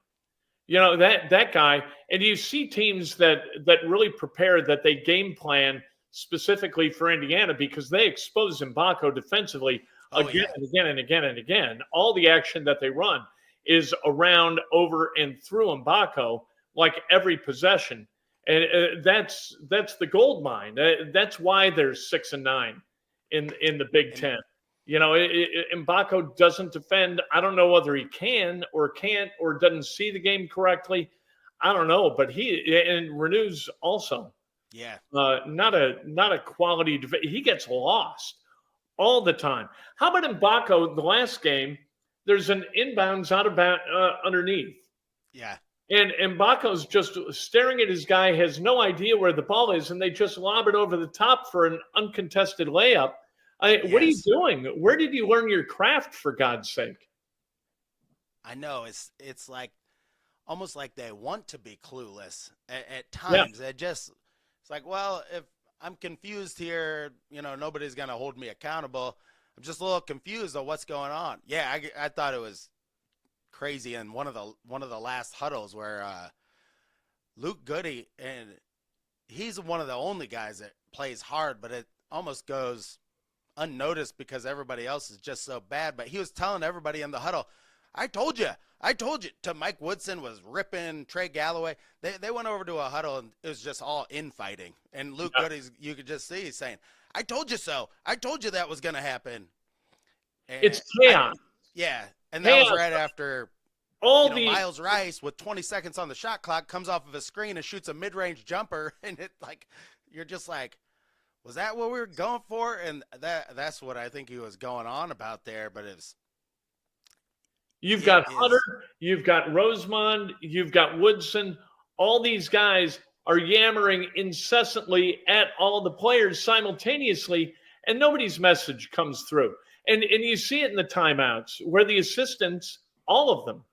That guy, and you see teams that really prepare, that they game plan specifically for Indiana because they expose Mbako defensively Oh again yeah. and again and again and again. All the action that they run is around, over, and through Mbako, like every possession, and that's the gold mine. That's why they're 6-9 in the Big And Ten. Mbako doesn't defend. I don't know whether he can or can't or doesn't see the game correctly. I don't know, but Renew's also yeah. not a quality. He gets lost all the time. How about Mbako? The last game, there's an inbounds out of underneath. Yeah. And Mbako's just staring at his guy, has no idea where the ball is, and they just lob it over the top for an uncontested layup. What are you Yes. doing? Where did you learn your craft, for God's sake? I know it's like almost like they want to be clueless at Yeah. times. It's like, well, if I'm confused here, nobody's gonna hold me accountable. I'm just a little confused on what's going on. Yeah, I thought it was crazy in one of the last huddles where Luke Goody, and he's one of the only guys that plays hard, but it almost goes unnoticed because everybody else is just so bad. But he was telling everybody in the huddle, I told you to Mike Woodson was ripping Trey Galloway. They went over to a huddle and it was just all infighting. And Luke Goody's, you could just see he's saying, I told you so. I told you that was going to happen. And It's chaos. yeah. And that was right after Miles Rice with 20 seconds on the shot clock comes off of a screen and shoots a mid-range jumper. And you're just like, was that what we were going for? And that's what I think he was going on about there. But you've got Hunter, you've got Rosemond, you've got Woodson. All these guys are yammering incessantly at all the players simultaneously, and nobody's message comes through. And you see it in the timeouts where the assistants, all of them,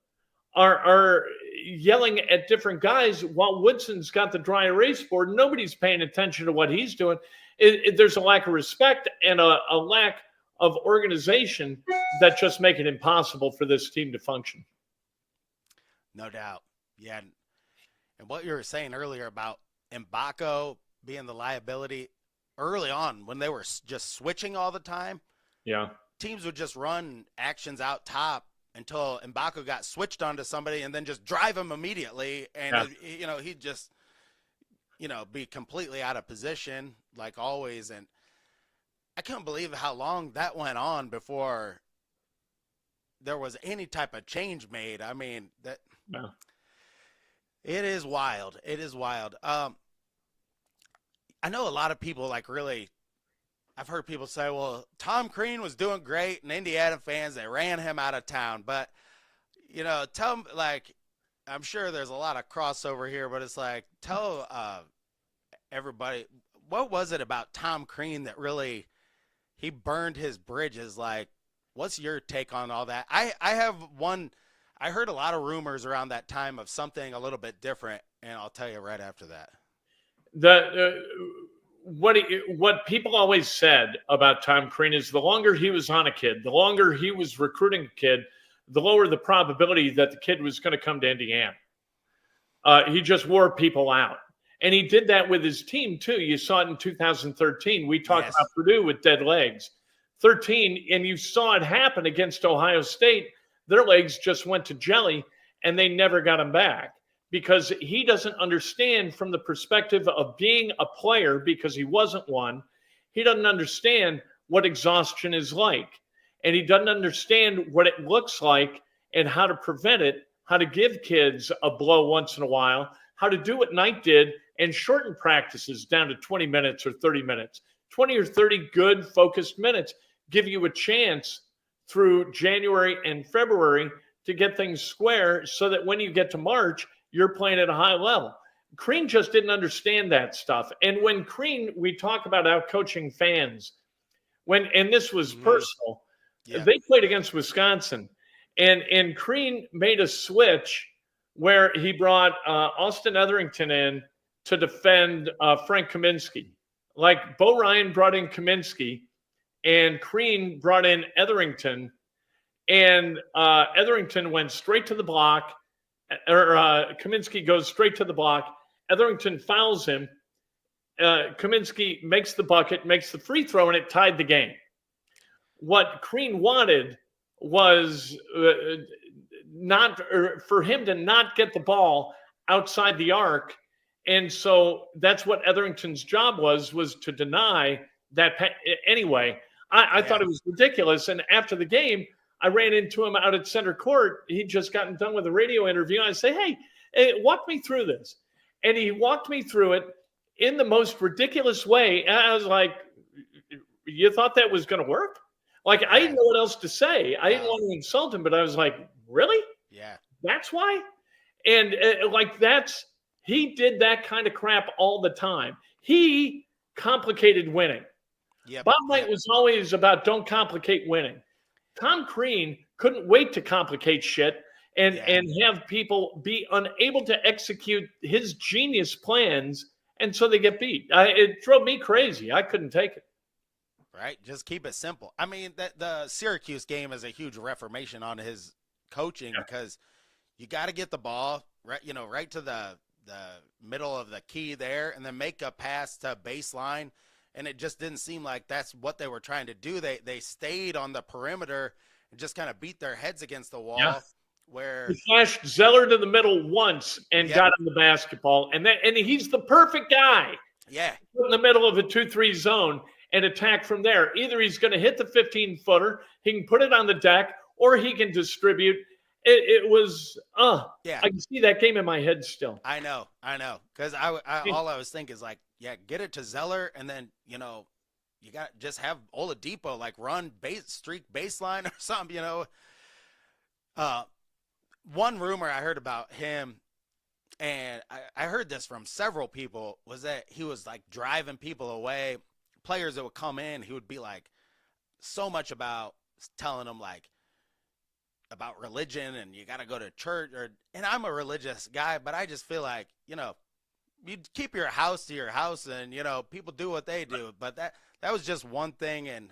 are yelling at different guys while Woodson's got the dry erase board. Nobody's paying attention to what he's doing. There's a lack of respect and a lack of organization that just make it impossible for this team to function. No doubt. Yeah. And what you were saying earlier about Mbako being the liability early on when they were just switching all the time. Yeah. Teams would just run actions out top until Mbako got switched onto somebody and then just drive him immediately. And, he'd just, be completely out of position like always. And I couldn't believe how long that went on before there was any type of change made. I mean, it is wild. It is wild. I know a lot of people I've heard people say, well, Tom Crean was doing great, and Indiana fans, they ran him out of town. But, tell them, I'm sure there's a lot of crossover here, but it's tell everybody, what was it about Tom Crean that really, he burned his bridges? What's your take on all that? I heard a lot of rumors around that time of something a little bit different, and I'll tell you right after that. What people always said about Tom Crean is the longer he was on a kid, the longer he was recruiting a kid, the lower the probability that the kid was going to come to Indiana. He just wore people out. And he did that with his team, too. You saw it in 2013. We talked about Purdue with dead legs. 13, and you saw it happen against Ohio State. Their legs just went to jelly, and they never got him back. Because he doesn't understand from the perspective of being a player, because he wasn't one. He doesn't understand what exhaustion is like. And he doesn't understand what it looks like and how to prevent it, how to give kids a blow once in a while, how to do what Knight did and shorten practices down to 20 minutes or 30 minutes. 20 or 30 good focused minutes give you a chance through January and February to get things square so that when you get to March, you're playing at a high level. Crean just didn't understand that stuff. And when Crean, we talk about out-coaching fans, and this was personal, they played against Wisconsin. And Crean made a switch where he brought Austin Etherington in to defend Frank Kaminsky. Like Bo Ryan brought in Kaminsky, and Crean brought in Etherington, and Etherington went straight to the block, or Kaminsky goes straight to the block. Etherington fouls him. Kaminsky makes the bucket, makes the free throw, and it tied the game. What Crean wanted was for him to not get the ball outside the arc. And so that's what Etherington's job was to deny that. Anyway, I thought it was ridiculous. And after the game, I ran into him out at center court. He'd just gotten done with a radio interview. And I say, hey, walk me through this. And he walked me through it in the most ridiculous way. And I was like, you thought that was going to work? Like, I didn't know what else to say. I didn't want to insult him, but I was like, really? Yeah. That's why? And he did that kind of crap all the time. He complicated winning. Yep. Bob Knight was always about don't complicate winning. Tom Crean couldn't wait to complicate shit and have people be unable to execute his genius plans, and so they get beat. It drove me crazy. I couldn't take it. Right? Just keep it simple. I mean, the Syracuse game is a huge reformation on his coaching because you got to get the ball right to the middle of the key there and then make a pass to baseline. And it just didn't seem like that's what they were trying to do. They stayed on the perimeter and just kind of beat their heads against the wall. Yeah. Where he flashed Zeller to the middle once and got him the basketball. And he's the perfect guy. Yeah. In the middle of a 2-3 zone and attack from there. Either he's going to hit the 15-footer, he can put it on the deck, or he can distribute. It was, I can see that game in my head still. I know. Because all I was thinking is like, get it to Zeller, and then, you got to just have Oladipo, like, run streak baseline or something, One rumor I heard about him, and I heard this from several people, was that he was, like, driving people away. Players that would come in, he would be, like, so much about telling them, like, about religion and you got to go to church. And I'm a religious guy, but I just feel like, you keep your house to your house and, people do what they do. But that was just one thing. And,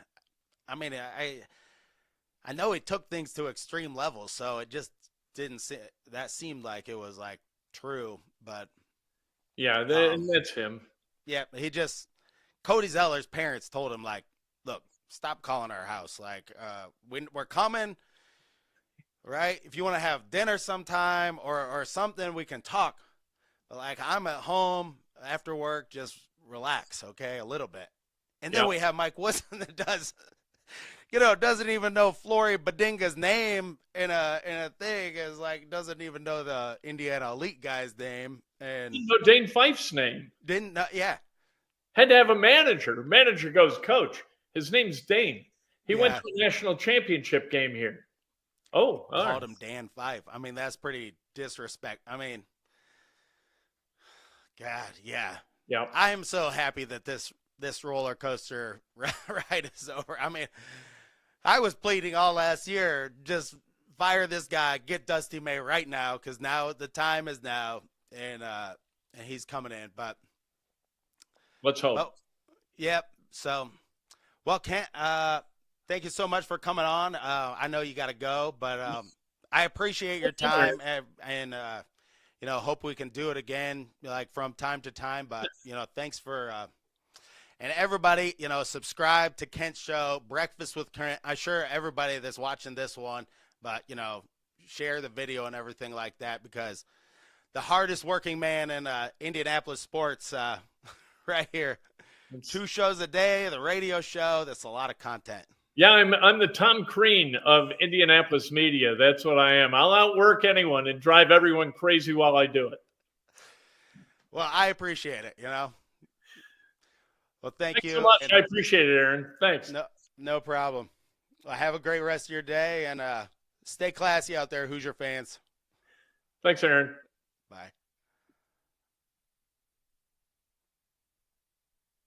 I mean, I know he took things to extreme levels, so it just that seemed like it was, like, true. But, yeah, and that's him. Yeah, Cody Zeller's parents told him, like, look, stop calling our house. Like, we're coming, right? If you want to have dinner sometime or something, we can talk. But, like, I'm at home after work, just relax, okay, a little bit. And then we have Mike Woodson that doesn't even know Flory Badinga's name in a thing, is like, doesn't even know the Indiana Elite guy's name. And didn't know Dane Fife's name. Didn't know, yeah. Had to have a manager. Manager goes, coach, his name's Dane. He went to a national championship game here. Oh, called him Dan Fife. I mean, that's pretty disrespect. I mean, God, yeah. Yeah. I am so happy that this roller coaster ride is over. I mean, I was pleading all last year, just fire this guy, get Dusty May right now, because now the time is now, and he's coming in. But let's hope. Well, yep. So, well, Kent, thank you so much for coming on. I know you got to go, but I appreciate your time, and hope we can do it again, like, from time to time. But thanks for and everybody, subscribe to Kent's show, Breakfast with Kent. I'm sure everybody that's watching this one, but share the video and everything like that, because the hardest working man in Indianapolis sports, right here. 2 shows a day, the radio show. That's a lot of content. Yeah, I'm the Tom Crean of Indianapolis media. That's what I am. I'll outwork anyone and drive everyone crazy while I do it. Well, I appreciate it, Well, thanks you so much. I appreciate it, Aaron. Thanks. No problem. Well, have a great rest of your day, and stay classy out there, Hoosier fans. Thanks, Aaron. Bye.